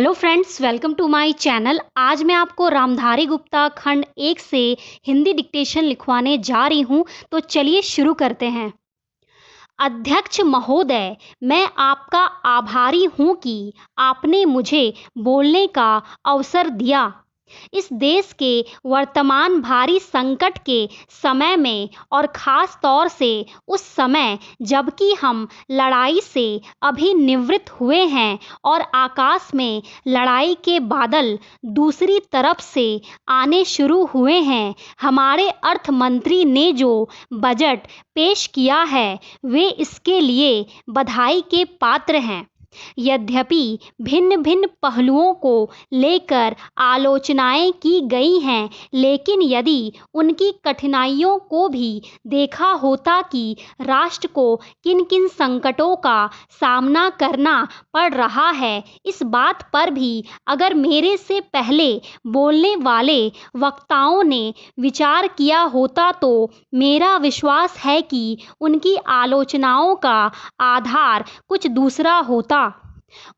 Hello friends, welcome to my channel. आज मैं आपको रामधारी गुप्ता खंड 1 से हिंदी डिक्टेशन लिखवाने जा रही हूँ। तो चलिए शुरू करते हैं। अध्यक्ष महोदय, मैं आपका आभारी हूँ कि आपने मुझे बोलने का अवसर दिया। इस देश के वर्तमान भारी संकट के समय में और ख़ास तौर से उस समय जबकि हम लड़ाई से अभी निवृत्त हुए हैं और आकाश में लड़ाई के बादल दूसरी तरफ से आने शुरू हुए हैं, हमारे अर्थ मंत्री ने जो बजट पेश किया है वे इसके लिए बधाई के पात्र हैं। यद्यपि भिन्न भिन्न पहलुओं को लेकर आलोचनाएं की गई हैं, लेकिन यदि उनकी कठिनाइयों को भी देखा होता कि राष्ट्र को किन किन संकटों का सामना करना पड़ रहा है, इस बात पर भी अगर मेरे से पहले बोलने वाले वक्ताओं ने विचार किया होता तो मेरा विश्वास है कि उनकी आलोचनाओं का आधार कुछ दूसरा होता।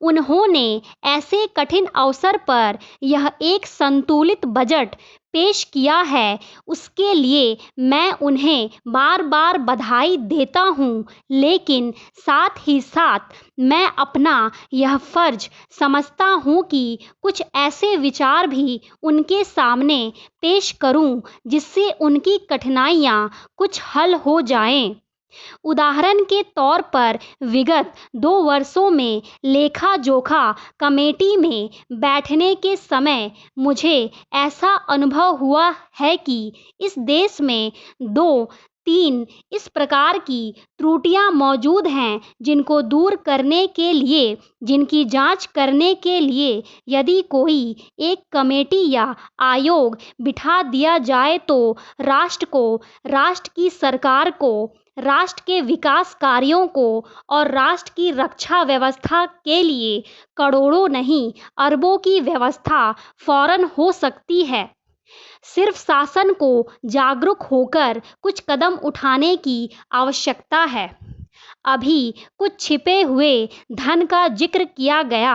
उन्होंने ऐसे कठिन अवसर पर यह एक संतुलित बजट पेश किया है, उसके लिए मैं उन्हें बार बार बधाई देता हूँ, लेकिन साथ ही साथ मैं अपना यह फर्ज समझता हूँ कि कुछ ऐसे विचार भी उनके सामने पेश करूँ जिससे उनकी कठिनाइयाँ कुछ हल हो जाएं। उदाहरण के तौर पर विगत 2 वर्षों में लेखा जोखा कमेटी में बैठने के समय मुझे ऐसा अनुभव हुआ है कि इस देश में 2-3 इस प्रकार की त्रुटियां मौजूद हैं जिनको दूर करने के लिए, जिनकी जांच करने के लिए यदि कोई एक कमेटी या आयोग बिठा दिया जाए तो राष्ट्र को, राष्ट्र की सरकार को, राष्ट्र के विकास कार्यों को और राष्ट्र की रक्षा व्यवस्था के लिए करोड़ों नहीं अरबों की व्यवस्था फौरन हो सकती है। सिर्फ शासन को जागरूक होकर कुछ कदम उठाने की आवश्यकता है। अभी कुछ छिपे हुए धन का जिक्र किया गया।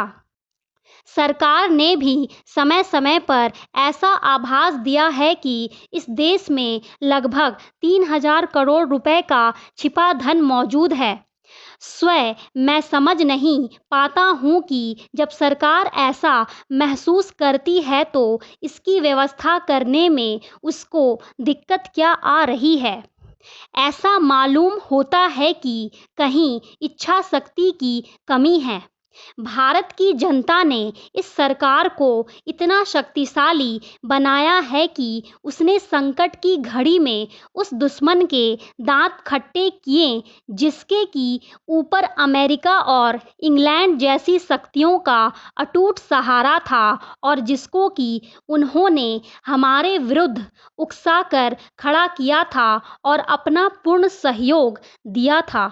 सरकार ने भी समय समय पर ऐसा आभास दिया है कि इस देश में लगभग 3,000 करोड़ रुपए का छिपा धन मौजूद है। स्वयं मैं समझ नहीं पाता हूँ कि जब सरकार ऐसा महसूस करती है तो इसकी व्यवस्था करने में उसको दिक्कत क्या आ रही है। ऐसा मालूम होता है कि कहीं इच्छा शक्ति की कमी है। भारत की जनता ने इस सरकार को इतना शक्तिशाली बनाया है कि उसने संकट की घड़ी में उस दुश्मन के दांत खट्टे किए जिसके कि ऊपर अमेरिका और इंग्लैंड जैसी शक्तियों का अटूट सहारा था और जिसको कि उन्होंने हमारे विरुद्ध उकसाकर खड़ा किया था और अपना पूर्ण सहयोग दिया था।